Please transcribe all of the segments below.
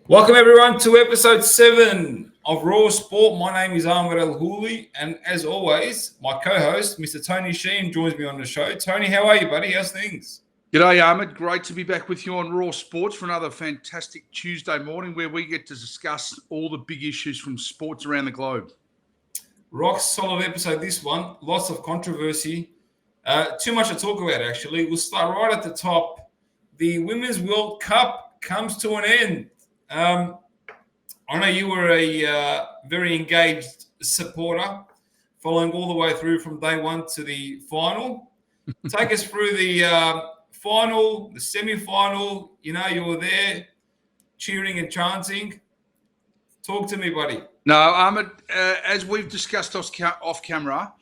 Welcome everyone to episode 7 of Raw Sport. My name is Ahmed El Houli, and as always, my co-host, Mr. Tony Sheen, joins me on the show. Tony, how are you, buddy? How's things? G'day, Ahmed. Great to be back with you on Raw Sports for another fantastic Tuesday morning where we get to discuss all the big issues from sports around the globe. Rock solid episode, this one. Lots of controversy. Too much to talk about, actually. We'll start right at the top. The Women's World Cup comes to an end. I know you were a very engaged supporter, following all the way through from day one to the final. Take us through the final, the semi-final. You know, you were there cheering and chanting. Talk to me, buddy. No, Ahmed, as we've discussed off camera,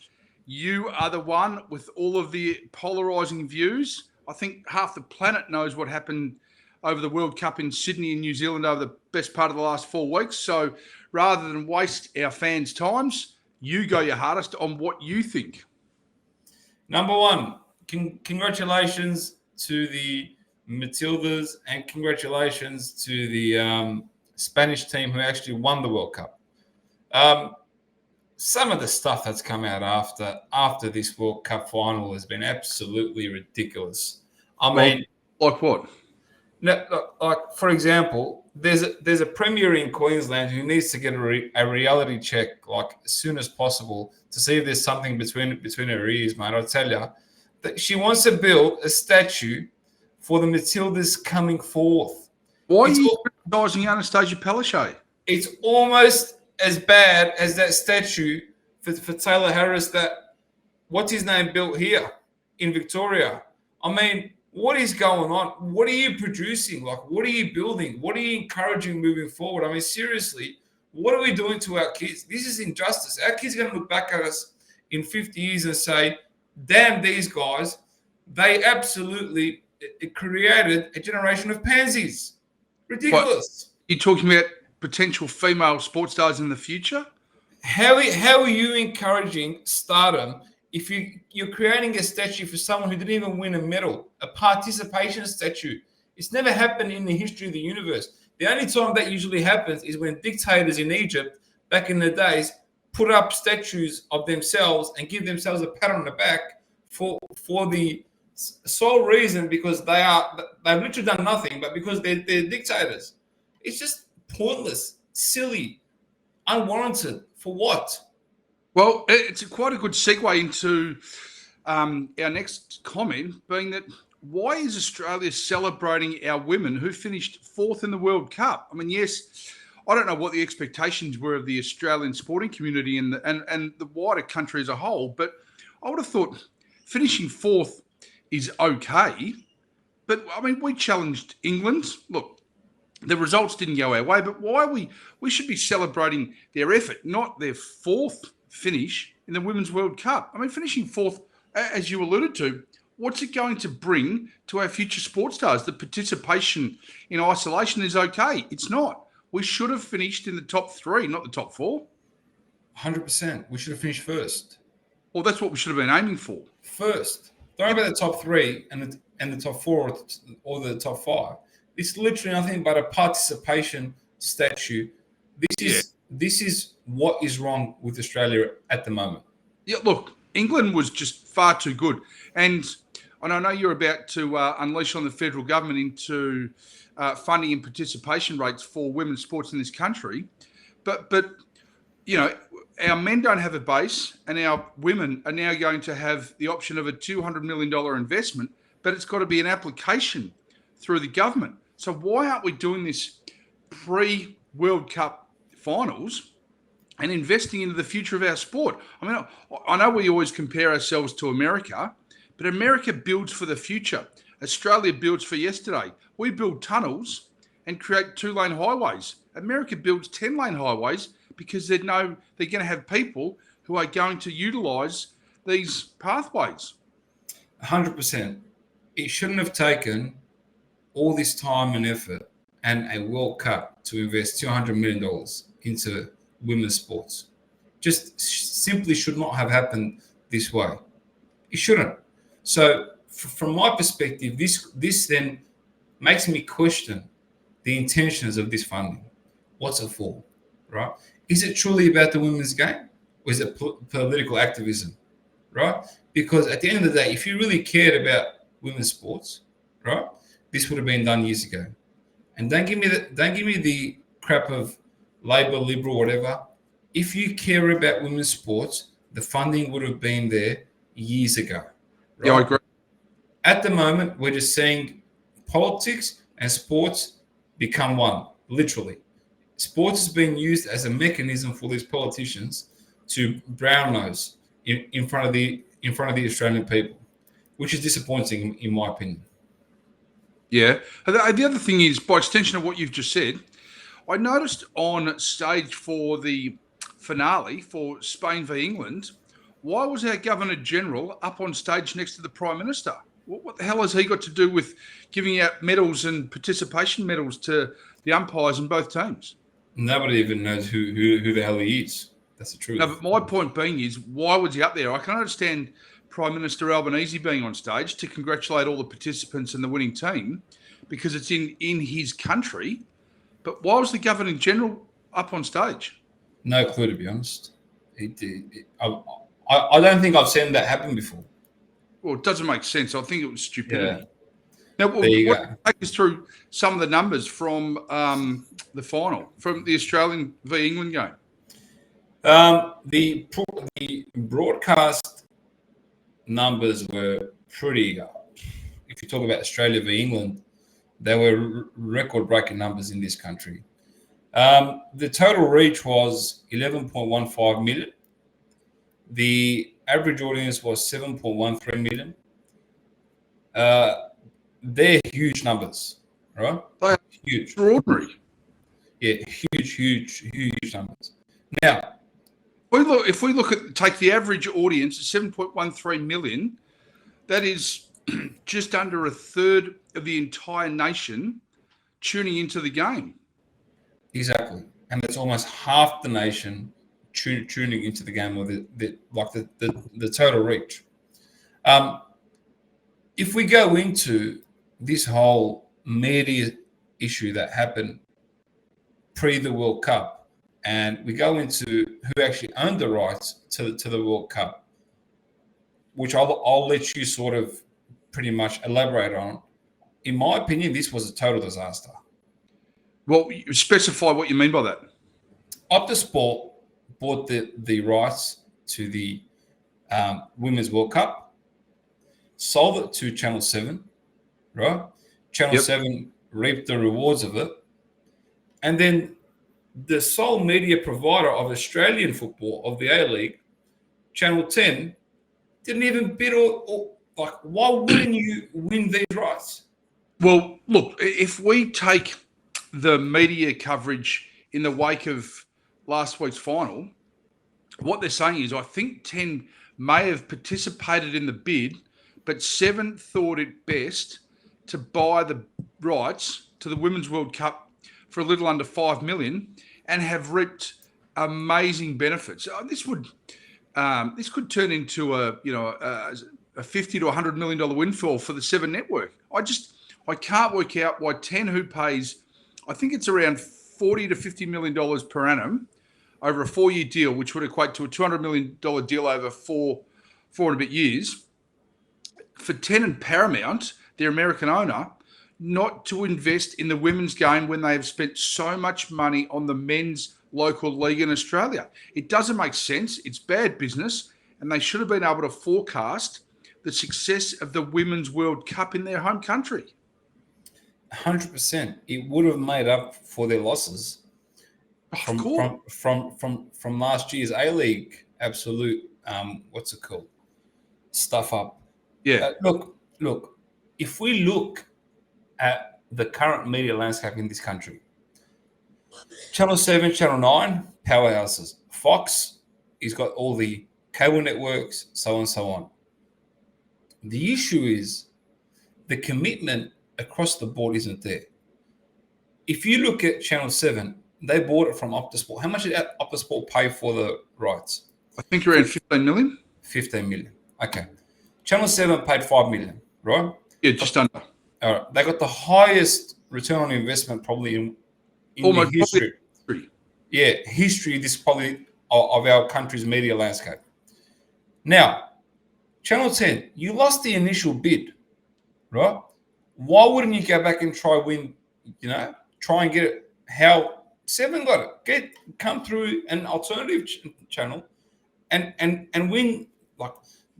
you are the one with all of the polarising views. I think half the planet knows what happened over the World Cup in Sydney and New Zealand over the best part of the last 4 weeks. So rather than waste our fans' times, you go your hardest on what you think. Number one, congratulations to the Matildas and congratulations to the Spanish team who actually won the World Cup. Some of the stuff that's come out after this World Cup final has been absolutely ridiculous. I mean, like what? Like for example, there's a premier in Queensland who needs to get a reality check like as soon as possible to see if there's something between her ears, mate. I'll tell you that she wants to build a statue for the Matildas coming forth. Why are you criticising Anastasia Palaszczuk? It's almost as bad as that statue for Taylor Harris that what's his name built here in Victoria. I mean, what is going on? What are you producing? Like, what are you building? What are you encouraging moving forward? I mean, seriously, what are we doing to our kids? This is injustice. Our kids are going to look back at us in 50 years and say, damn, these guys, they absolutely created a generation of pansies. Ridiculous. What, you're talking about potential female sports stars in the future? How are you encouraging stardom if you're creating a statue for someone who didn't even win a medal, a participation statue? It's never happened in the history of the universe. The only time that usually happens is when dictators in Egypt back in the days put up statues of themselves and give themselves a pat on the back for the sole reason because they've literally done nothing, but because they're dictators. It's just pointless, silly, unwarranted. For what? Well, it's quite a good segue into our next comment, being that why is Australia celebrating our women who finished 4th in the World Cup? I mean, yes, I don't know what the expectations were of the Australian sporting community and the wider country as a whole, but I would have thought finishing 4th is okay. But, I mean, we challenged England. Look, the results didn't go our way, but we should be celebrating their effort, not their 4th finish in the Women's World Cup. I mean, finishing 4th, as you alluded to, what's it going to bring to our future sports stars? The participation in isolation is okay. It's not. We should have finished in the top 3, not the top 4. 100%. We should have finished first. Well, that's what we should have been aiming for. First. Don't worry about the top 3 and the top 4 or the top 5. It's literally nothing but a participation statue. This is what is wrong with Australia at the moment. Yeah, look, England was just far too good. And I know you're about to unleash on the federal government into funding and participation rates for women's sports in this country. But you know, our men don't have a base and our women are now going to have the option of a $200 million investment, but it's got to be an application through the government. So why aren't we doing this pre-World Cup finals and investing into the future of our sport? I mean, I know we always compare ourselves to America, but America builds for the future. Australia builds for yesterday. We build tunnels and create 2-lane highways. America builds 10-lane highways because they know they're going to have people who are going to utilise these pathways. 100%. It shouldn't have taken all this time and effort and a World Cup to invest $200 million into women's sports. Just simply should not have happened this way. It shouldn't. So from my perspective, this then makes me question the intentions of this funding. What's it for, right? Is it truly about the women's game, or is it political activism, right? Because at the end of the day, if you really cared about women's sports, right, this would have been done years ago. And don't give me the crap of Labor, Liberal, whatever. If you care about women's sports, the funding would have been there years ago. Right? Yeah, I agree. At the moment, we're just seeing politics and sports become one, literally. Sports is being used as a mechanism for these politicians to brown nose in front of the Australian people, which is disappointing in my opinion. Yeah. The other thing is, by extension of what you've just said, I noticed on stage for the finale for Spain v England, why was our Governor General up on stage next to the Prime Minister? What the hell has he got to do with giving out medals and participation medals to the umpires in both teams? Nobody even knows who the hell he is. That's the truth. No, but my point being is, why was he up there? I can understand Prime Minister Albanese being on stage to congratulate all the participants and the winning team because it's in his country. But why was the Governor General up on stage? No clue, to be honest. I don't think I've seen that happen before. Well, it doesn't make sense. I think it was stupidity. Yeah. Now, take us through some of the numbers from the final, from the Australian v England game. The broadcast numbers were pretty. If you talk about Australia v England, they were record-breaking numbers in this country. The total reach was 11.15 million. The average audience was 7.13 million. They're huge numbers, right? They're huge. Extraordinary. Yeah, huge numbers. Now, if we take the average audience, 7.13 million, that is just under a third of the entire nation tuning into the game. Exactly. And it's almost half the nation tuning into the game, or the total reach. If we go into this whole media issue that happened pre the World Cup, and we go into who actually owned the rights to the World Cup, which I'll let you sort of pretty much elaborate on. In my opinion, this was a total disaster. Well, you specify what you mean by that. Optus Sport bought the rights to the Women's World Cup, sold it to Channel 7, right? Channel 7 reaped the rewards of it. And then the sole media provider of Australian football, of the A-League, Channel 10, didn't even bid or why wouldn't you win these rights? Well, look, if we take the media coverage in the wake of last week's final, what they're saying is I think 10 may have participated in the bid, but 7 thought it best to buy the rights to the Women's World Cup for a little under 5 million and have reaped amazing benefits. This could turn into a $50 to $100 million windfall for the 7 network. I can't work out why 10, who pays, I think it's around $40 to $50 million per annum over a 4-year deal, which would equate to a $200 million deal over four and a bit years. For 10 and Paramount, their American owner, not to invest in the women's game when they have spent so much money on the men's local league in Australia. It doesn't make sense. It's bad business, and they should have been able to forecast the success of the Women's World Cup in their home country. 100%. It would have made up for their losses from last year's A-League absolute stuff up. Yeah. Look. If we look at the current media landscape in this country, Channel 7, Channel 9, powerhouses. Fox, he's got all the cable networks, so on and so on. The issue is the commitment across the board isn't there. If you look at Channel 7, they bought it from Optus Sport. How much did Optus Sport pay for the rights? I think around 15 million. 15 million. Okay. Channel 7 paid 5 million, right? Yeah, just under. All right. They got the highest return on investment probably in Almost the history. probably. Yeah, history. This probably of our country's media landscape. Now, Channel 10, you lost the initial bid, right? Why wouldn't you go back and try and get it? How Seven got it? Come through an alternative channel and win. Like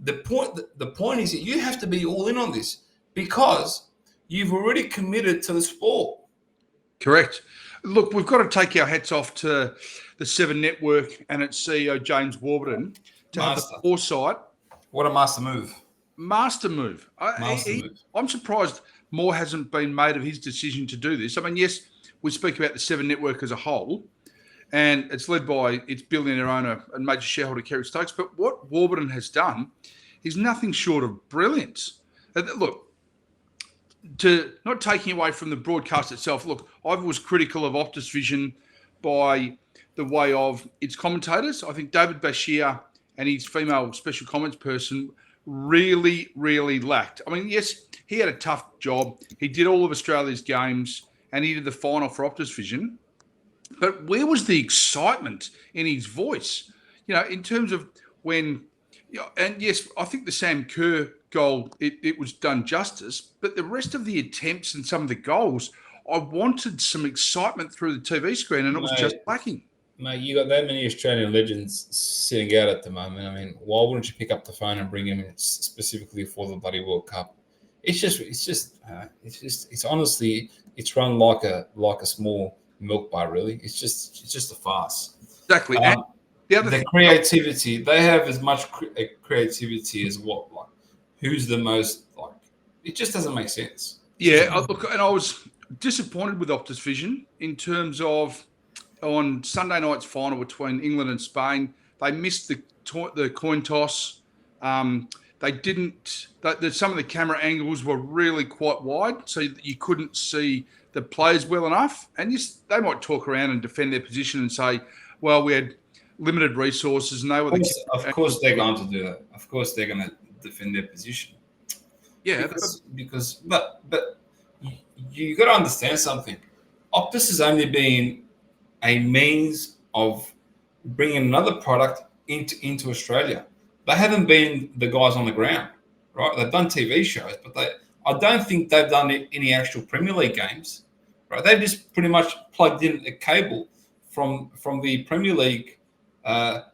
the point is that you have to be all in on this because you've already committed to the sport. Correct. Look, we've got to take our hats off to the Seven Network and its CEO, James Warburton, to have the foresight. What a master move. Master move. I'm surprised more hasn't been made of his decision to do this. I mean, yes, we speak about the Seven Network as a whole, and it's led by its billionaire owner and major shareholder, Kerry Stokes. But what Warburton has done is nothing short of brilliant. Look, to not taking away from the broadcast itself, look, I was critical of Optus Vision by the way of its commentators. I think David Bashir and his female special comments person really, really lacked. I mean, yes, he had a tough job. He did all of Australia's games and he did the final for Optus Vision. But where was the excitement in his voice? In terms of when, and yes, I think the Sam Kerr goal, it was done justice, but the rest of the attempts and some of the goals, I wanted some excitement through the TV screen and it was just lacking. Mate, you got that many Australian legends sitting out at the moment. I mean, why wouldn't you pick up the phone and bring him in specifically for the bloody World Cup? It's honestly, it's run like a small milk bar, really. It's just a farce. Exactly. And the creativity, they have as much creativity as what, like, who's the most, like, it just doesn't make sense. Yeah, look, and I was disappointed with Optus Vision in terms of on Sunday night's final between England and Spain, they missed the coin toss. They didn't. Some of the camera angles were really quite wide, so that you couldn't see the players well enough. And yes, they might talk around and defend their position and say, "Well, we had limited resources," and they were Of course, they're going to do that. Of course, they're going to defend their position. Yeah, but you got to understand something. Optus has only been a means of bringing another product into Australia. They haven't been the guys on the ground, right? They've done TV shows, but I don't think they've done any actual Premier League games, right? They've just pretty much plugged in a cable from the Premier League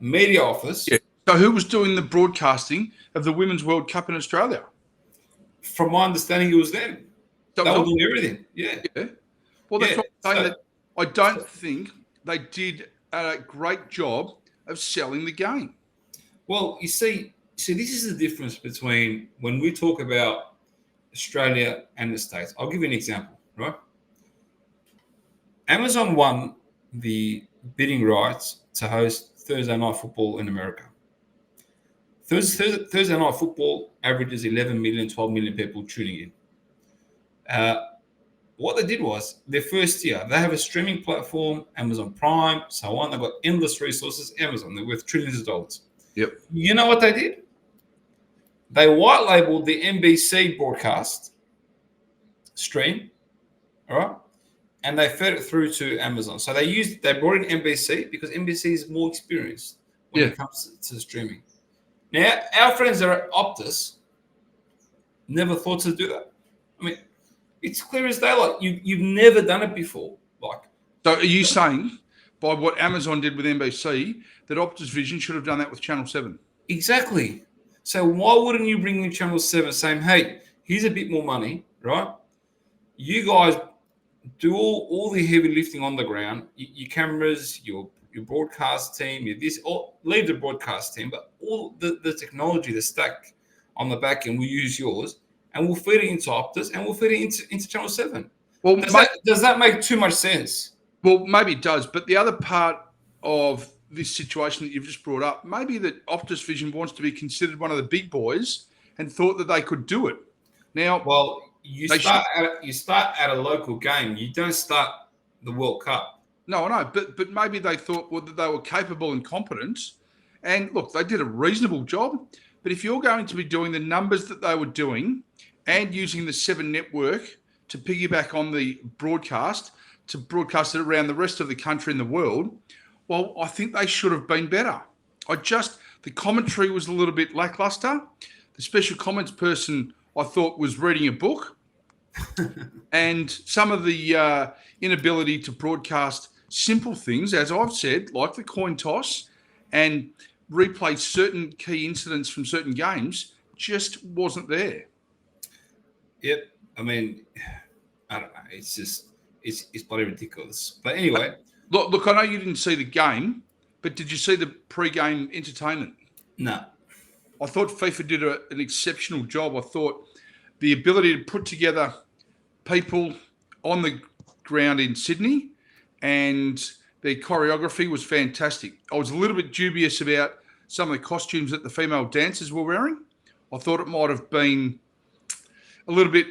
media office. Yeah. So who was doing the broadcasting of the Women's World Cup in Australia? From my understanding, it was them. They were doing everything. Yeah. Well, that's what I'm saying. That I don't think they did a great job of selling the game. Well, you see, this is the difference between when we talk about Australia and the States. I'll give you an example, right? Amazon won the bidding rights to host Thursday Night Football in America. Thursday Night Football averages 11 million, 12 million people tuning in. What they did was, their first year, they have a streaming platform, Amazon Prime, so on. They've got endless resources. Amazon, they're worth trillions of dollars. Yep. You know what they did? They white labeled the NBC broadcast stream, all right? And they fed it through to Amazon. So they brought in NBC because NBC is more experienced when it comes to streaming. Now, our friends that are at Optus never thought to do that. I mean, it's clear as daylight. You've never done it before. So are you saying, by what Amazon did with NBC, that Optus Vision should have done that with Channel 7? Exactly. So why wouldn't you bring in Channel 7 saying, hey, here's a bit more money, right? You guys do all the heavy lifting on the ground, your cameras, your broadcast team, leave the broadcast team, but all the technology, the stack on the back end, we'll use yours, and we'll feed it into Optus, and we'll feed it into Channel 7. Well, does that make too much sense? Well, maybe it does, but the other part of this situation that you've just brought up, maybe that Optus Vision wants to be considered one of the big boys and thought that they could do it. Now, well, you start at a local game. You don't start the World Cup. No, I know, but maybe they thought that they were capable and competent. And look, they did a reasonable job. But if you're going to be doing the numbers that they were doing and using the Seven Network to piggyback on the broadcast, to broadcast it around the rest of the country and the world, well, I think they should have been better. The commentary was a little bit lackluster. The special comments person, I thought, was reading a book. And some of the inability to broadcast simple things, as I've said, like the coin toss and replay certain key incidents from certain games, just wasn't there. Yep. I mean, I don't know. It's bloody ridiculous. But anyway. Look, I know you didn't see the game, but did you see the pre-game entertainment? No. I thought FIFA did an exceptional job. I thought the ability to put together people on the ground in Sydney and their choreography was fantastic. I was a little bit dubious about some of the costumes that the female dancers were wearing. I thought it might have been a little bit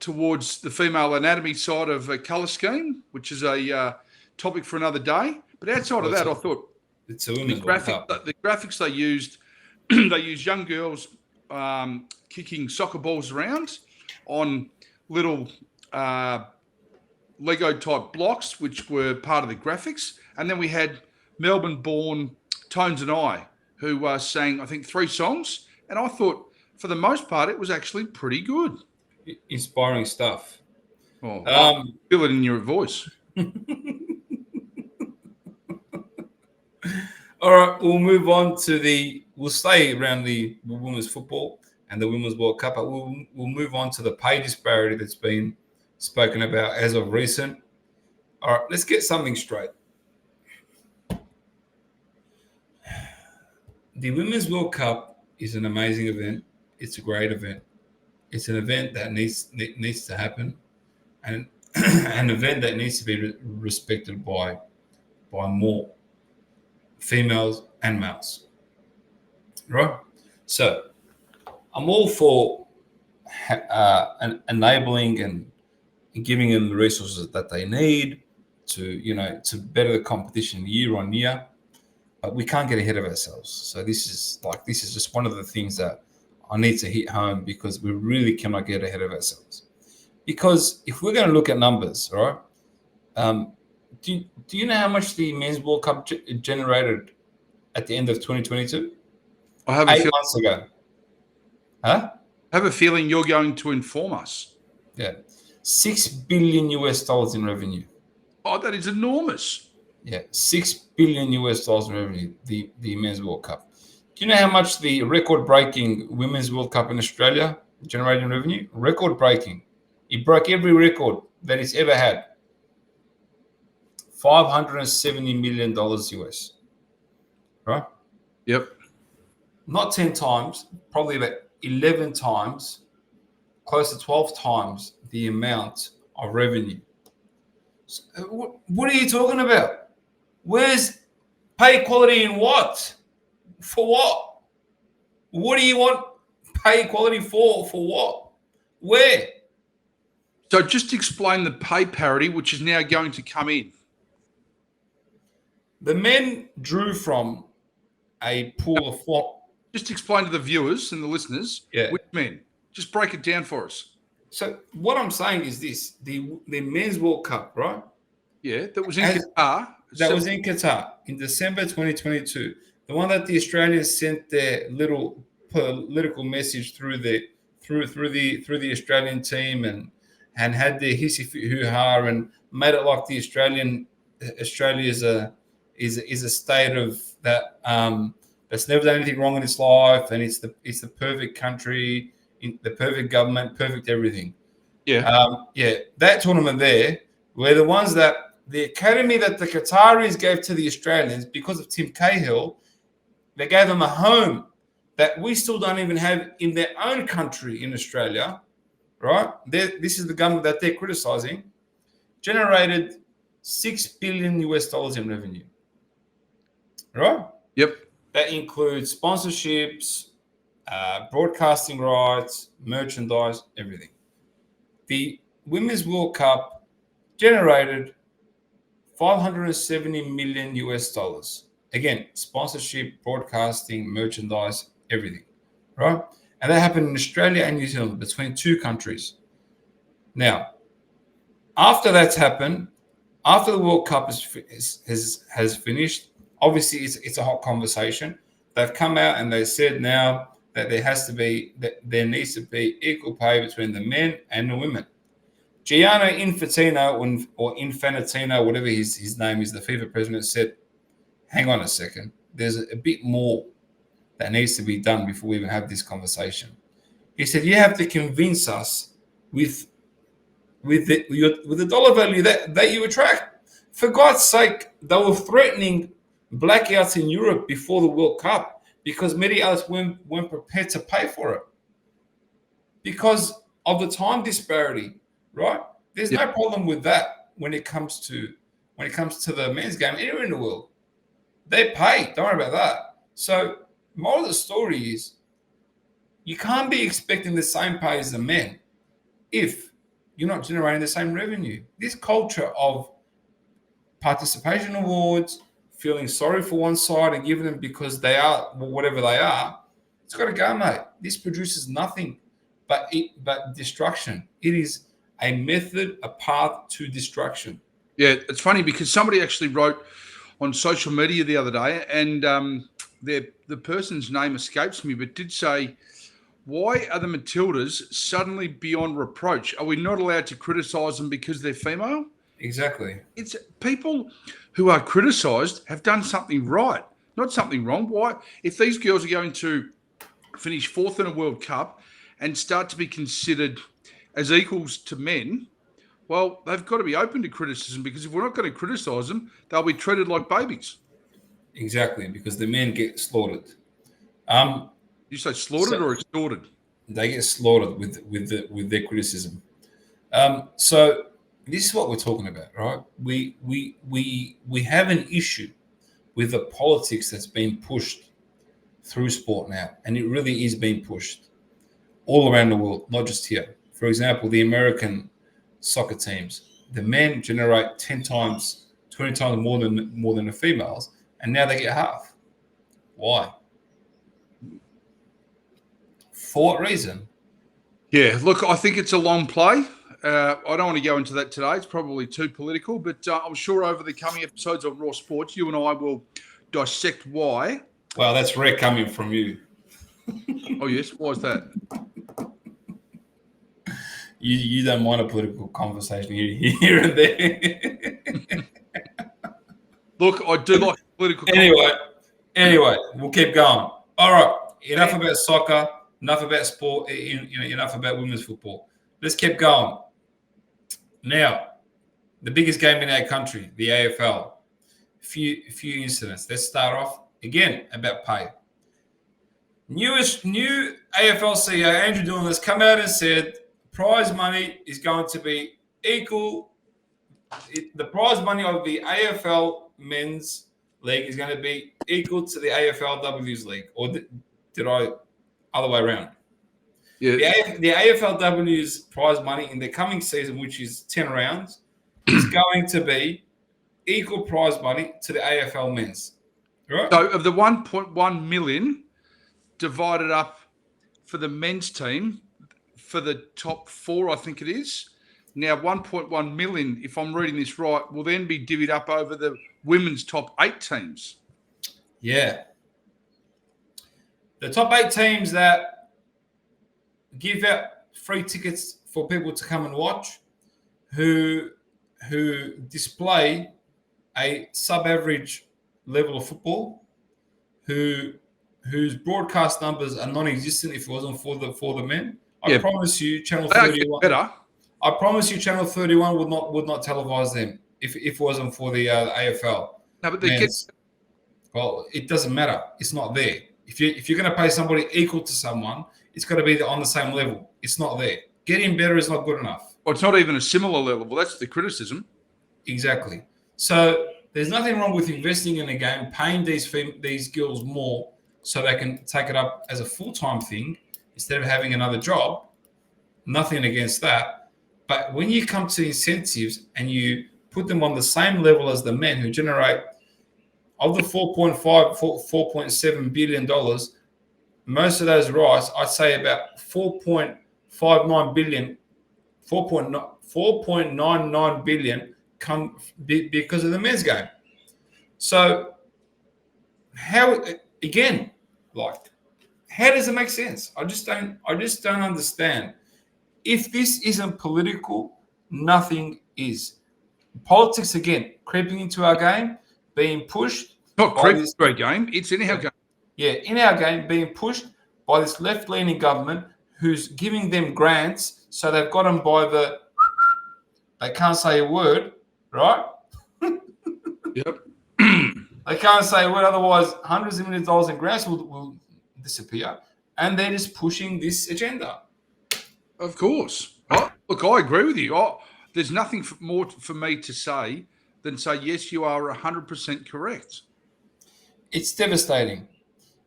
towards the female anatomy side of a colour scheme, which is a topic for another day. But outside of that, I thought it's a women's World Cup. The graphics they used, they used young girls kicking soccer balls around on little Lego-type blocks, which were part of the graphics. And then we had Melbourne-born Tones and I, who sang, I think, 3 songs. And I thought, for the most part, it was actually pretty good. Inspiring stuff. Oh, feel it in your voice. All right, we'll move on to we'll stay around the women's football and the Women's World Cup, but we'll move on to the pay disparity that's been spoken about as of recent. All right, let's get something straight. The Women's World Cup is an amazing event. It's a great event. It's an event that needs to happen, and an event that needs to be respected by more females and males. Right? So I'm all for enabling and giving them the resources that they need to better the competition year on year. But we can't get ahead of ourselves. So this is just one of the things that I need to hit home, because we really cannot get ahead of ourselves. Because if we're going to look at numbers, right? Do you know how much the Men's World Cup generated at the end of 2022? I have 8 months ago. Huh? I have a feeling you're going to inform us. Yeah. $6 billion in revenue. Oh, that is enormous. Yeah, $6 billion in revenue, the Men's World Cup. Do you know how much the record-breaking Women's World Cup in Australia generated in revenue? Record-breaking. It broke every record that it's ever had. $570 million US. Right? Yep. Not 10 times, probably about 11 times, close to 12 times the amount of revenue. So, what are you talking about? Where's pay equality in what? For what? What do you want pay equality for? For what? Where? So just explain the pay parity, which is now going to come in. The men drew from a pool of flop. Just explain to the viewers and the listeners, which men. Just break it down for us. So what I'm saying is this: the Men's World Cup, right? Yeah, that was in Qatar. That was in Qatar in December 2022. The one that the Australians sent their little political message through the Australian team and had their hissy hoo-ha and made it like the Australia is a state of that that's never done anything wrong in its life, and it's the perfect country, the perfect government, perfect everything. Yeah. That tournament there were the ones that the academy that the Qataris gave to the Australians because of Tim Cahill. They gave them a home that we still don't even have in their own country in Australia, right? This is the government that they're criticizing, generated $6 billion in revenue, right? Yep. That includes sponsorships, broadcasting rights, merchandise, everything. The Women's World Cup generated $570 million. Again, sponsorship, broadcasting, merchandise, everything, right? And that happened in Australia and New Zealand, between two countries. Now, After that's happened, after the World Cup has finished, obviously it's a hot conversation. They've come out and they said now that there needs to be equal pay between the men and the women. Gianni Infantino, or Infantino, whatever his name is, the FIFA president, said, hang on a second, there's a bit more that needs to be done before we even have this conversation. He said, you have to convince us with the dollar value that you attract. For God's sake, they were threatening blackouts in Europe before the World Cup because many others weren't prepared to pay for it because of the time disparity, right? There's no problem with that when it comes to the men's game anywhere in the world. They pay. Don't worry about that. So, moral of the story is you can't be expecting the same pay as the men if you're not generating the same revenue. This culture of participation awards, feeling sorry for one side and giving them because they are whatever they are, it's got to go, mate. This produces nothing but destruction. It is a method, a path to destruction. Yeah, it's funny because somebody actually wrote on social media the other day, and the person's name escapes me, but did say, why are the Matildas suddenly beyond reproach? Are we not allowed to criticise them because they're female? Exactly. It's people who are criticised have done something right, not something wrong. Why? If these girls are going to finish fourth in a World Cup and start to be considered as equals to men, well, they've got to be open to criticism, because if we're not going to criticise them, they'll be treated like babies. Exactly, because the men get slaughtered. You say slaughtered or extorted? They get slaughtered with their criticism. So this is what we're talking about, right? We have an issue with the politics that's being pushed through sport now, and it really is being pushed all around the world, not just here. For example, the American soccer teams, the men generate 10 times, 20 times more than the females, and now they get half. Why? For what reason? Yeah, look, I think it's a long play. I don't want to go into that today. It's probably too political, but I'm sure over the coming episodes of Raw Sports, you and I will dissect why. Well, that's rare coming from you. Oh, yes. Why is that? You don't mind a political conversation here and there. Look, I do like political Anyway, we'll keep going. All right, enough about soccer, enough about sport, enough about women's football. Let's keep going. Now, the biggest game in our country, the AFL. A few incidents. Let's start off again about pay. New AFL CEO Andrew Dillon has come out and said prize money is going to be equal. The prize money of the AFL men's league is going to be equal to the AFLW's league, or did I other way around? Yeah. The AFLW's prize money in the coming season, which is 10 rounds, is going to be equal prize money to the AFL men's. Right? So of the 1.1 million divided up for the men's team, for the top four, I think it is. Now, 1.1 million, if I'm reading this right, will then be divvied up over the women's top 8 teams. Yeah. The top 8 teams that give out free tickets for people to come and watch, who display a sub-average level of football, whose broadcast numbers are non-existent if it wasn't for the men. I promise you, Channel 31. Better. I promise you, Channel 31 would not televise them if it wasn't for the AFL. No, but they get. Well, it doesn't matter. It's not there. If you're going to pay somebody equal to someone, it's got to be on the same level. It's not there. Getting better is not good enough. Well, it's not even a similar level. Well, that's the criticism. Exactly. So there's nothing wrong with investing in a game, paying these girls more so they can take it up as a full-time thing instead of having another job. Nothing against that. But when you come to incentives and you put them on the same level as the men who generate, of the $4.7 billion, most of those rights, I'd say about $4.59 billion 4.99 billion come because of the men's game. So how again, how does it make sense? I just don't understand. If this isn't political, nothing is. Politics again creeping into our game, being pushed. Not creeping into our game. It's in our game. Yeah, in our game, being pushed by this left-leaning government who's giving them grants, so they've got them by the. They can't say a word, right? Yep. They can't say a word, otherwise hundreds of millions of dollars in grants will disappear, and they're just pushing this agenda. Of course. Look, I agree with you. There's nothing more for me to say than say, yes, you are 100% correct. It's devastating.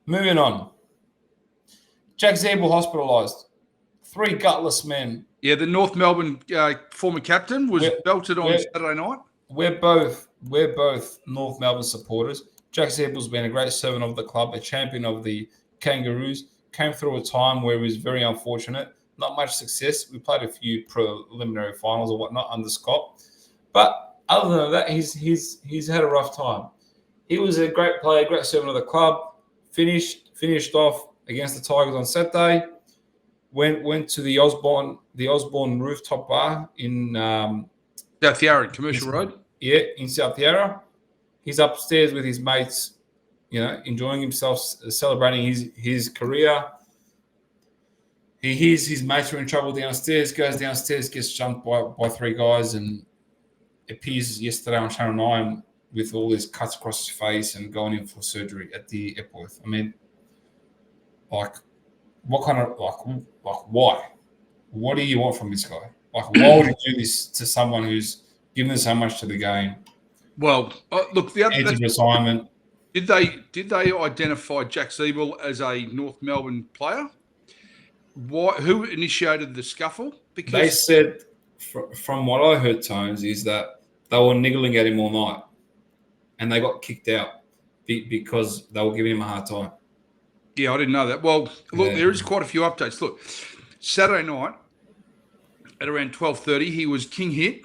Moving on. Jack Ziebell hospitalised. 3 gutless men. Yeah, the North Melbourne former captain was belted on Saturday night. We're both North Melbourne supporters. Jack Ziebell's been a great servant of the club, a champion of the Kangaroos. Came through a time where he was very unfortunate. Not much success. We played a few preliminary finals or whatnot under Scott. But other than that, he's had a rough time. He was a great player, great servant of the club. Finished off against the Tigers on Saturday. Went to the Osborne rooftop bar in South Yarra, Commercial Road. Yeah, in South Yarra. He's upstairs with his mates, enjoying himself, celebrating his career. He hears his mates are in trouble downstairs, goes downstairs, gets jumped by 3 guys, and appears yesterday on Channel 9 with all his cuts across his face and going in for surgery at the Epworth. I mean, what kind of, why? What do you want from this guy? Why would you do this to someone who's given so much to the game? Well, look, the other retirement. Did they identify Jack Ziebell as a North Melbourne player? Who initiated the scuffle? Because they said, from what I heard, Tones, is that they were niggling at him all night, and they got kicked out because they were giving him a hard time. Yeah, I didn't know that. Well, look, there is quite a few updates. Look, Saturday night at around 12:30, he was king hit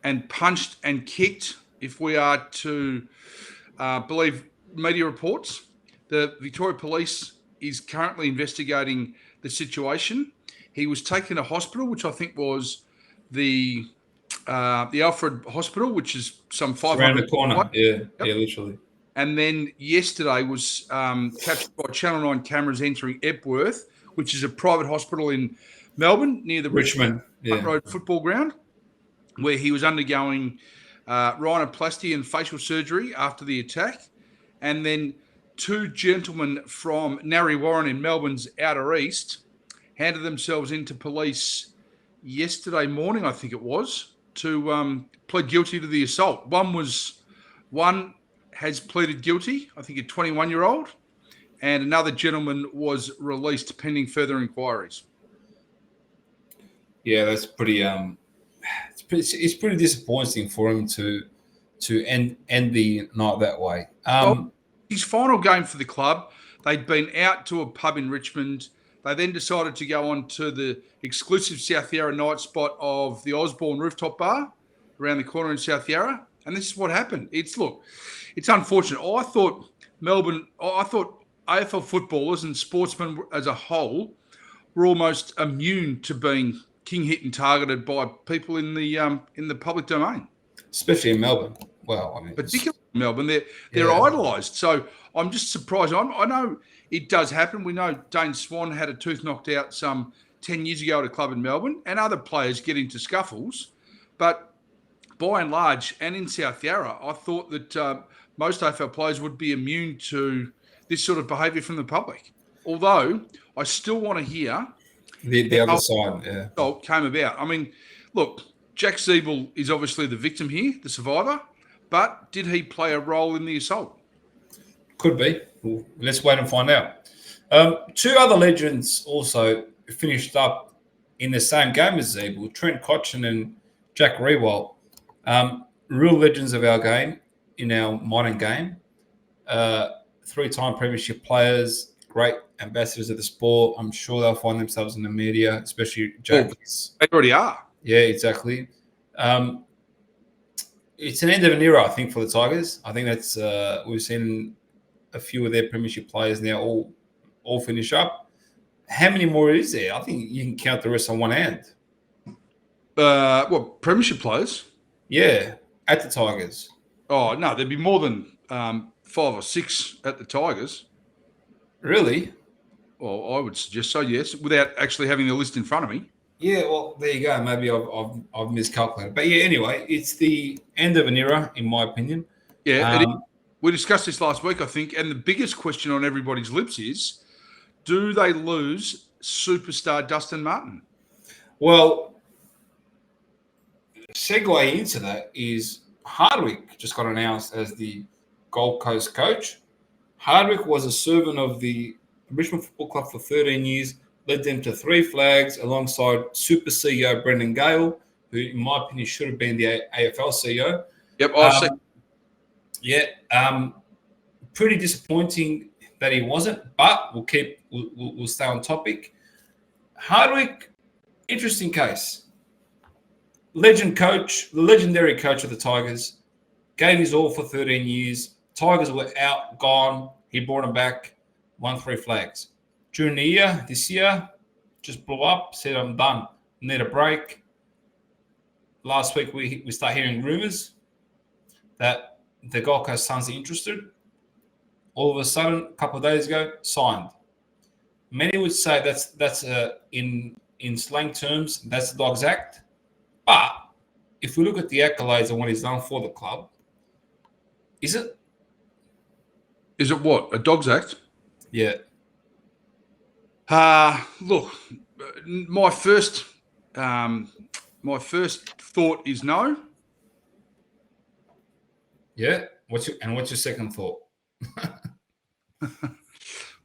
and punched and kicked. If we are to believe media reports, the Victoria Police is currently investigating the situation. He was taken to hospital, which I think was the Alfred Hospital, which is some 500 around the corner. Away. Yeah, literally. And then yesterday was captured by Channel 9 cameras entering Epworth, which is a private hospital in Melbourne near the Richmond Road football ground, where he was undergoing rhinoplasty and facial surgery after the attack. And then 2 gentlemen from Narre Warren in Melbourne's outer east handed themselves into police yesterday morning, I think it was, to plead guilty to the assault. One has pleaded guilty, I think a 21-year-old, and another gentleman was released pending further inquiries. Yeah, that's pretty. It's pretty disappointing for him to end the night that way. His final game for the club, they'd been out to a pub in Richmond. They then decided to go on to the exclusive South Yarra night spot of the Osborne rooftop bar around the corner in South Yarra. And this is what happened. It's unfortunate. I thought AFL footballers and sportsmen as a whole were almost immune to being king hit and targeted by people in the public domain. Especially in Melbourne. Well, I mean, particularly in Melbourne, they're idolised. So I'm just surprised. I know it does happen. We know Dane Swan had a tooth knocked out some 10 years ago at a club in Melbourne, and other players get into scuffles. But by and large, and in South Yarra, I thought that most AFL players would be immune to this sort of behaviour from the public. Although I still want to hear the other side. Yeah, came about. I mean, look, Jack Ziebell is obviously the victim here, the survivor. But did he play a role in the assault? Could be. Well, let's wait and find out. 2 other legends also finished up in the same game as Ziebell, Trent Cotchin and Jack Riewoldt. Real legends of our game, in our modern game. 3-time premiership players, great ambassadors of the sport. I'm sure they'll find themselves in the media, especially Jack. They already are. Yeah, exactly. Um, it's an end of an era, I think, for the Tigers. I think that's we've seen a few of their premiership players now all finish up. How many more is there? I think you can count the rest on one hand. What, premiership players? Yeah, at the Tigers. Oh, no, there'd be more than 5 or 6 at the Tigers. Really? Well, I would suggest so, yes, without actually having the list in front of me. Yeah, well, there you go. Maybe I've miscalculated. But yeah, anyway, it's the end of an era, in my opinion. Yeah, we discussed this last week, I think, and the biggest question on everybody's lips is, do they lose superstar Dustin Martin? Well, segue into that is Hardwick just got announced as the Gold Coast coach. Hardwick was a servant of the Richmond Football Club for 13 years, led them to 3 flags alongside Super CEO Brendan Gale, who, in my opinion, should have been the AFL CEO. Yep, I see. Yeah, pretty disappointing that he wasn't, but we'll stay on topic. Hardwick, interesting case. The legendary coach of the Tigers, gave his all for 13 years. Tigers were out, gone. He brought them back, won 3 flags. During the year, this year, just blew up, said, I'm done, need a break. Last week, we start hearing rumours that the Gold Coast Suns are interested. All of a sudden, a couple of days ago, signed. Many would say that's in slang terms, that's the dog's act. But if we look at the accolades and what he's done for the club, is it? Is it what? A dog's act? Yeah. Look, my first thought is no. Yeah. What's your second thought?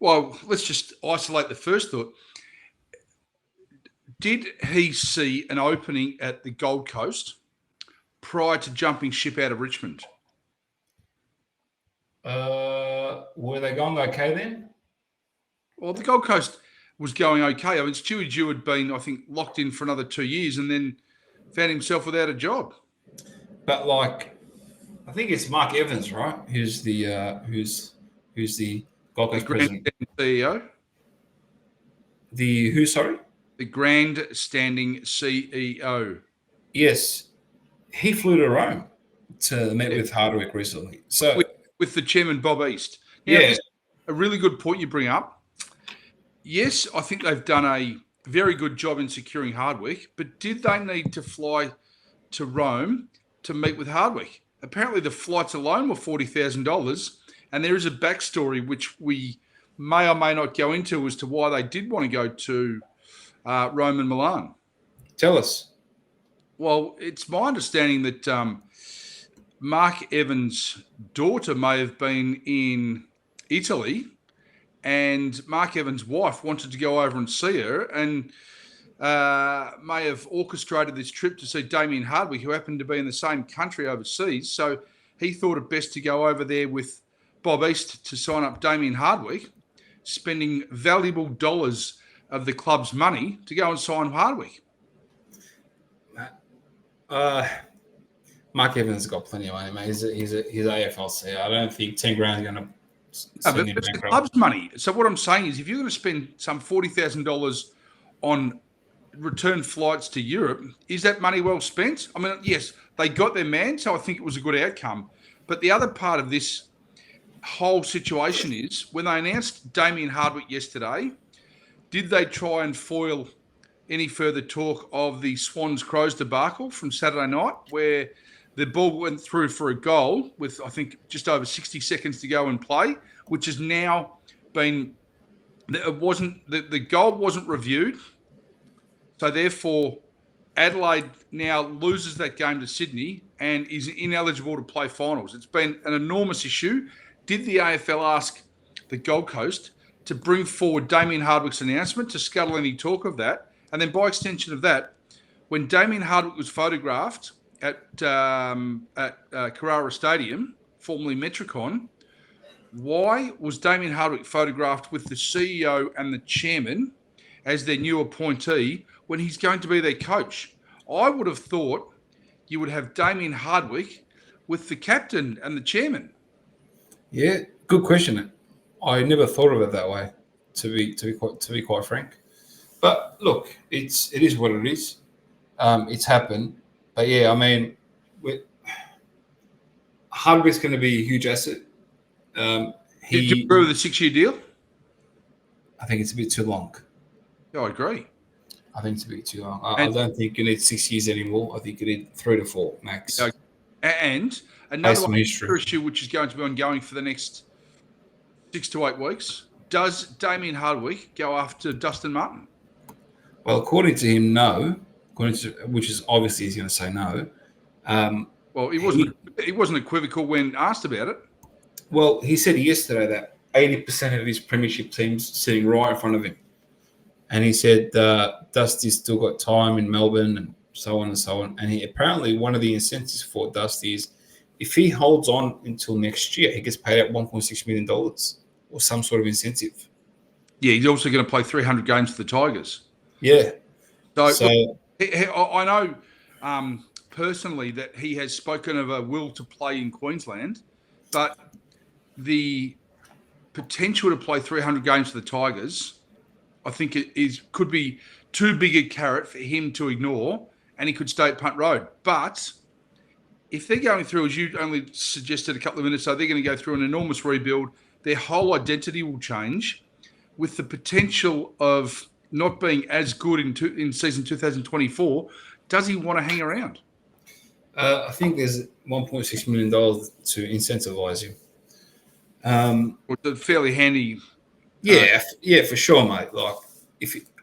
Well, let's just isolate the first thought. Did he see an opening at the Gold Coast prior to jumping ship out of Richmond? Were they going okay then? Well, the Gold Coast was going okay. I mean, Stewie Dew had been, I think, locked in for another 2 years and then found himself without a job. But I think it's Mark Evans, right? Who's the Gold Coast president? CEO. The who? Sorry. The grandstanding CEO. Yes, he flew to Rome to meet with Hardwick recently. So with the chairman Bob East. Now, yeah, a really good point you bring up. Yes, I think they've done a very good job in securing Hardwick, but did they need to fly to Rome to meet with Hardwick? Apparently, the flights alone were $40,000, and there is a backstory which we may or may not go into as to why they did want to go to Rome and Milan. Tell us. Well, it's my understanding that Mark Evans' daughter may have been in Italy, and Mark Evans' wife wanted to go over and see her, and may have orchestrated this trip to see Damien Hardwick, who happened to be in the same country overseas. So he thought it best to go over there with Bob East to sign up Damien Hardwick, spending valuable dollars of the club's money to go and sign Hardwick. Mark Evans has got plenty of money, mate. He's AFL CEO. I don't think 10 grand is going to send him it's the bankrupt. club's money. So what I'm saying is, if you're going to spend some $40,000 on return flights to Europe, is that money well spent? I mean, yes, they got their man, so I think it was a good outcome. But the other part of this whole situation is, when they announced Damien Hardwick yesterday, did they try and foil any further talk of the Swans Crows debacle from Saturday night, where the ball went through for a goal with, I think, just over 60 seconds to go and play, which has now been, the goal wasn't reviewed. So therefore, Adelaide now loses that game to Sydney and is ineligible to play finals. It's been an enormous issue. Did the AFL ask the Gold Coast to bring forward Damien Hardwick's announcement to scuttle any talk of that? And then by extension of that, when Damien Hardwick was photographed at Carrara Stadium, formerly Metricon, why was Damien Hardwick photographed with the CEO and the chairman as their new appointee when he's going to be their coach? I would have thought you would have Damien Hardwick with the captain and the chairman. Yeah, good question. I never thought of it that way. To be quite frank, but look, it is what it is. It's happened, but yeah, I mean, Hardwick's going to be a huge asset. Do you agree with the 6-year deal? I think it's a bit too long. Yeah, I agree. I think it's a bit too long. I don't think you need 6 years anymore. I think you need 3 to 4 max. And another issue which is going to be ongoing for the next 6 to 8 weeks, does Damien Hardwick go after Dustin Martin? Well, according to him, no. Which is obviously he's going to say no. Well, he wasn't equivocal when asked about it. Well, he said yesterday that 80% of his premiership team's sitting right in front of him. And he said Dusty's still got time in Melbourne and so on and so on. And apparently one of the incentives for Dusty is if he holds on until next year, he gets paid out $1.6 million or some sort of incentive. Yeah, he's also going to play 300 games for the Tigers. Yeah. So look, I know personally that he has spoken of a will to play in Queensland, but the potential to play 300 games for the Tigers, I think could be too big a carrot for him to ignore, and he could stay at Punt Road. But if they're going through, as you only suggested a couple of minutes ago, they're going to go through an enormous rebuild. Their whole identity will change, with the potential of not being as good in season 2024. Does he want to hang around? I think there's $1.6 million to incentivize him. It's a fairly handy. Yeah, for sure, mate. Like,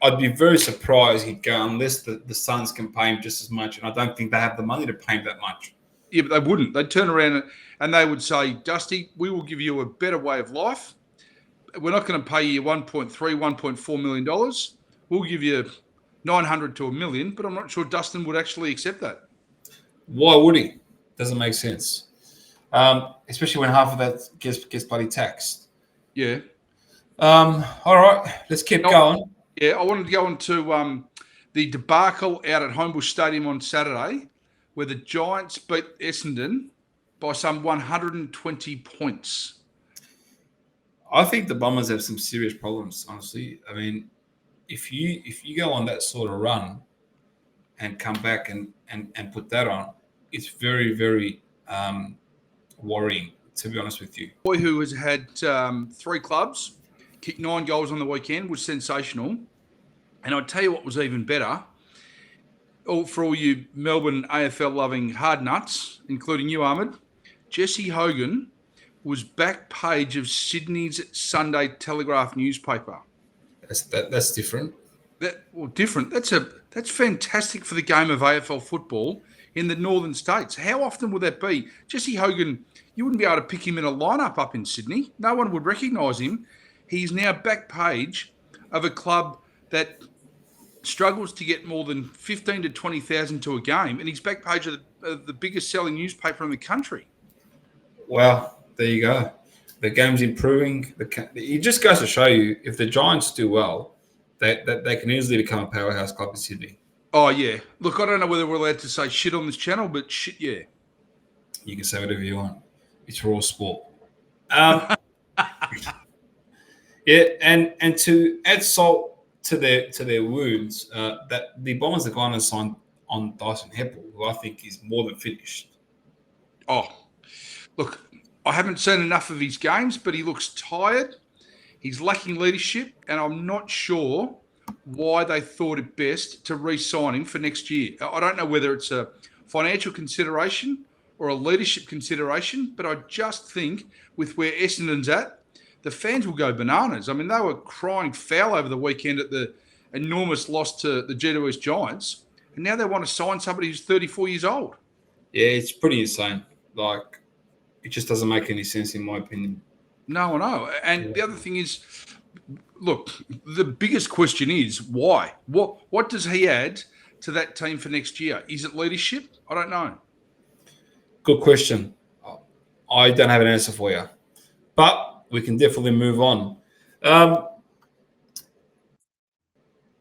I'd be very surprised he'd go unless the Suns can pay him just as much, and I don't think they have the money to pay him that much. Yeah, but they wouldn't. They'd turn around and they would say, Dusty, we will give you a better way of life. We're not going to pay you $1.4 million. We'll give you 900 to $1 million, but I'm not sure Dustin would actually accept that. Why would he? Doesn't make sense. Especially when half of that gets bloody taxed. Yeah. All right, let's keep going. Yeah, I wanted to go on to the debacle out at Homebush Stadium on Saturday, where the Giants beat Essendon by some 120 points. I think the Bombers have some serious problems, honestly. I mean, if you go on that sort of run and come back and put that on, it's very, very worrying, to be honest with you. Boy who has had 3 clubs, kicked 9 goals on the weekend, was sensational. And I'll tell you what was even better. For all you Melbourne AFL-loving hard nuts, including you, Ahmed, Jesse Hogan was back page of Sydney's Sunday Telegraph newspaper. That's different. Different. That's fantastic for the game of AFL football in the northern states. How often would that be? Jesse Hogan, you wouldn't be able to pick him in a lineup up in Sydney. No one would recognise him. He's now back page of a club that struggles to get more than 15 to 20,000 to a game, and he's back page of the biggest selling newspaper in the country. Well, there you go. The game's improving. It just goes to show you, if the Giants do well, they can easily become a powerhouse club in Sydney. Oh, yeah. Look, I don't know whether we're allowed to say shit on this channel, but shit, yeah. You can say whatever you want. It's raw sport. Yeah, and to add salt to their wounds, that the Bombers are going to sign on Dyson Heppel, who I think is more than finished. Oh, look, I haven't seen enough of his games, but he looks tired. He's lacking leadership, and I'm not sure why they thought it best to re-sign him for next year. I don't know whether it's a financial consideration or a leadership consideration, but I just think with where Essendon's at, the fans will go bananas. I mean, they were crying foul over the weekend at the enormous loss to the G2S Giants, and now they want to sign somebody who's 34 years old. Yeah, it's pretty insane. Like, it just doesn't make any sense, in my opinion. No, I know. And the other thing is, look, the biggest question is why? What does he add to that team for next year? Is it leadership? I don't know. Good question. I don't have an answer for you, but we can definitely move on.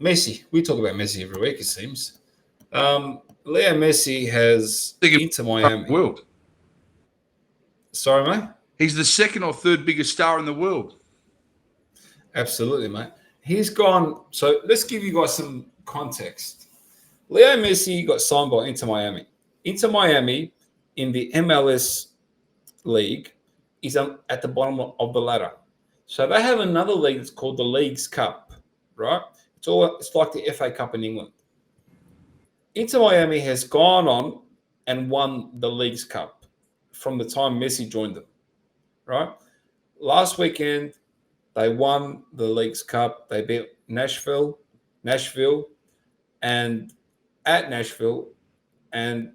Messi. We talk about Messi every week, it seems. Leo Messi has Inter Miami. World. Sorry, mate? He's the second or third biggest star in the world. Absolutely, mate. He's gone. So let's give you guys some context. Leo Messi got signed by Inter Miami. Inter Miami in the MLS league is at the bottom of the ladder. So they have another league that's called the Leagues Cup, right? It's like the FA Cup in England. Inter Miami has gone on and won the Leagues Cup from the time Messi joined them, right? Last weekend, they won the Leagues Cup. They beat Nashville, and at Nashville, and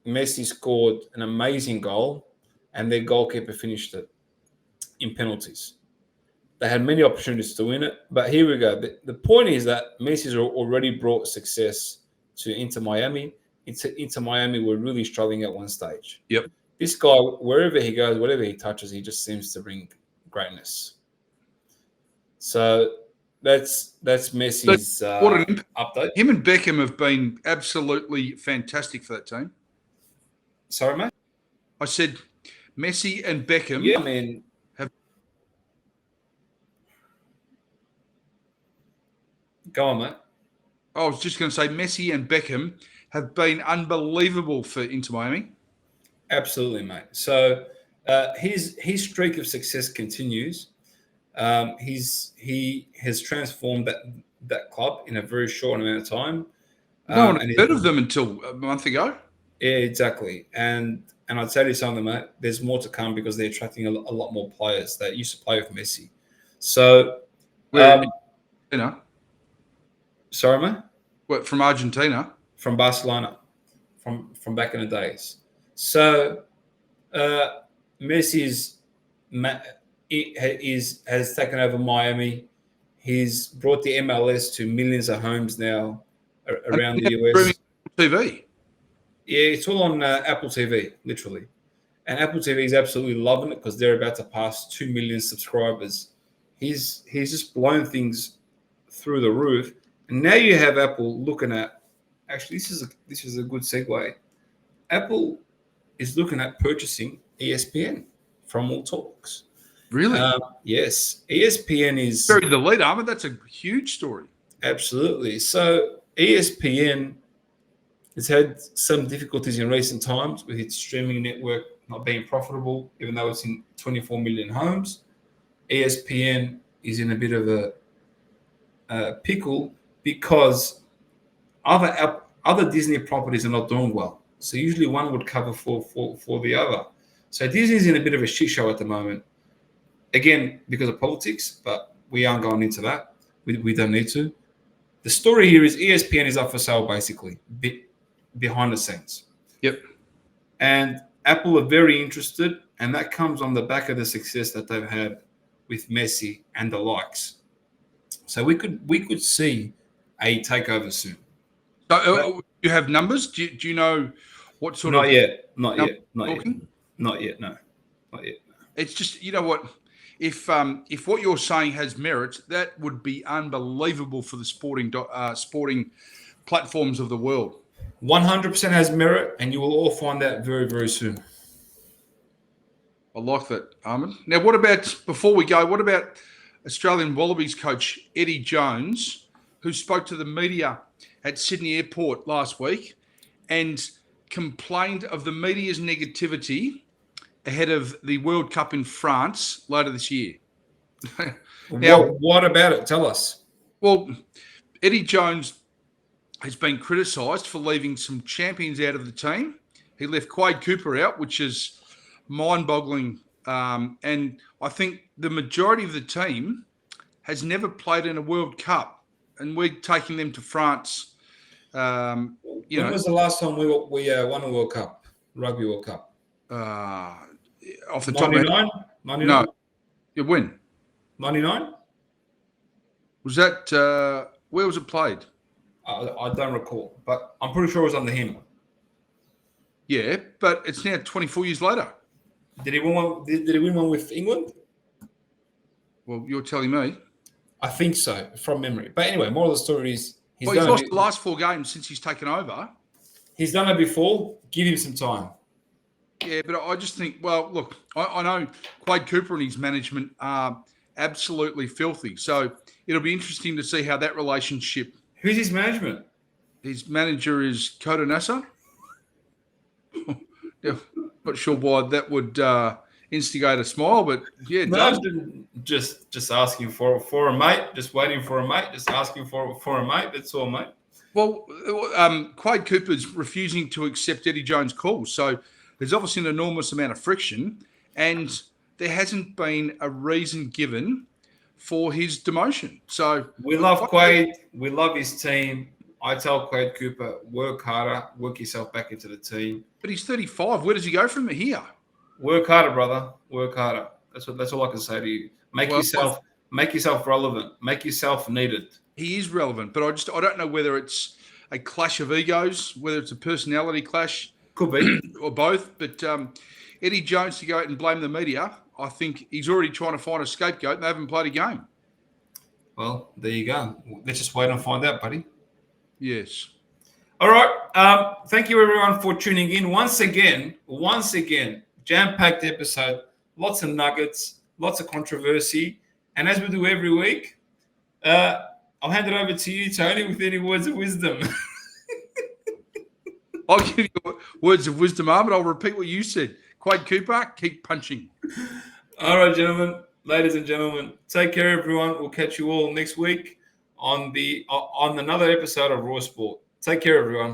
Messi scored an amazing goal, and their goalkeeper finished it in penalties. They had many opportunities to win it, but here we go. The point is that Messi's already brought success to Inter Miami. Inter Miami were really struggling at one stage. Yep. This guy, wherever he goes, whatever he touches, he just seems to bring greatness. So that's Messi's what an update. Him and Beckham have been absolutely fantastic for that team. Sorry, mate? I said Messi and Beckham. Yeah, man. Go on, mate. I was just going to say Messi and Beckham have been unbelievable for Inter Miami. Absolutely, mate. So his streak of success continues. He has transformed that club in a very short amount of time. No one heard of them until a month ago. Yeah, exactly. And I'd say to something, mate, there's more to come because they're attracting a lot more players that used to play with Messi. So, sorry, mate? What, from Argentina? From Barcelona, from back in the days. So, Messi has taken over Miami. He's brought the MLS to millions of homes now around the US. TV. Yeah, it's all on Apple TV, literally. And Apple TV is absolutely loving it because they're about to pass 2 million subscribers. He's just blown things through the roof. And now you have Apple looking at. Actually, this is a good segue. Apple is looking at purchasing ESPN from all talks. Really? Yes. ESPN is buried the lead, Ahmed. That's a huge story. Absolutely. So ESPN has had some difficulties in recent times with its streaming network not being profitable, even though it's in 24 million homes. ESPN is in a bit of a pickle because other Disney properties are not doing well. So usually one would cover for the other. So Disney's in a bit of a shit show at the moment. Again, because of politics, but we aren't going into that. We don't need to. The story here is ESPN is up for sale, basically, behind the scenes. Yep. And Apple are very interested, and that comes on the back of the success that they've had with Messi and the likes. So we could see a takeover soon. So you have numbers? Do you know what sort of? Not yet. No. It's just, you know what? If what you're saying has merit, that would be unbelievable for the sporting platforms of the world. 100% has merit, and you will all find out very, very soon. I like that, Ahmed. Now, before we go, what about Australian Wallabies coach Eddie Jones, who spoke to the media at Sydney Airport last week and complained of the media's negativity ahead of the World Cup in France later this year? Now, what about it? Tell us. Well, Eddie Jones has been criticised for leaving some champions out of the team. He left Quade Cooper out, which is mind-boggling. And I think the majority of the team has never played in a World Cup, and we're taking them to France. When was the last time we won a World Cup, Rugby World Cup? Off the top of 99? No. You win. 99? Was that where was it played? I don't recall, but I'm pretty sure it was under him. Yeah, but it's now 24 years later. Did he win one? Did he win one with England? Well, you're telling me. I think so, from memory. But anyway, more of the story is He's Well, he's done lost it. the last 4 games since he's taken over. He's done it before. Give him some time. Yeah, but I just think, well, look, I know Quade Cooper and his management are absolutely filthy. So it'll be interesting to see how that relationship. Who's his management? His manager is Coda Nasser. Yeah, not sure why that would instigate a smile, but yeah, it does. Just asking for a mate. Just waiting for a mate. Just asking for a mate. That's all, mate. Well, Quade Cooper's refusing to accept Eddie Jones' calls. So there's obviously an enormous amount of friction, and there hasn't been a reason given for his demotion. So we love Quade. We love his team. I tell Quade Cooper, work harder, work yourself back into the team. But he's 35. Where does he go from here? Work harder, brother. Work harder. That's all I can say to you. Make yourself relevant. Make yourself needed. He is relevant, but I don't know whether it's a clash of egos, whether it's a personality clash. Could be. Or both. But Eddie Jones to go out and blame the media, I think he's already trying to find a scapegoat and they haven't played a game. Well, there you go. Let's just wait and find out, buddy. Yes. All right. Thank you, everyone, for tuning in. Once again, jam-packed episode. Lots of nuggets, lots of controversy. And as we do every week, I'll hand it over to you, Tony, with any words of wisdom. I'll give you words of wisdom, but I'll repeat what you said. Quade Cooper, keep punching. All right, gentlemen, ladies and gentlemen, take care, everyone. We'll catch you all next week on another episode of Raw Sport. Take care, everyone.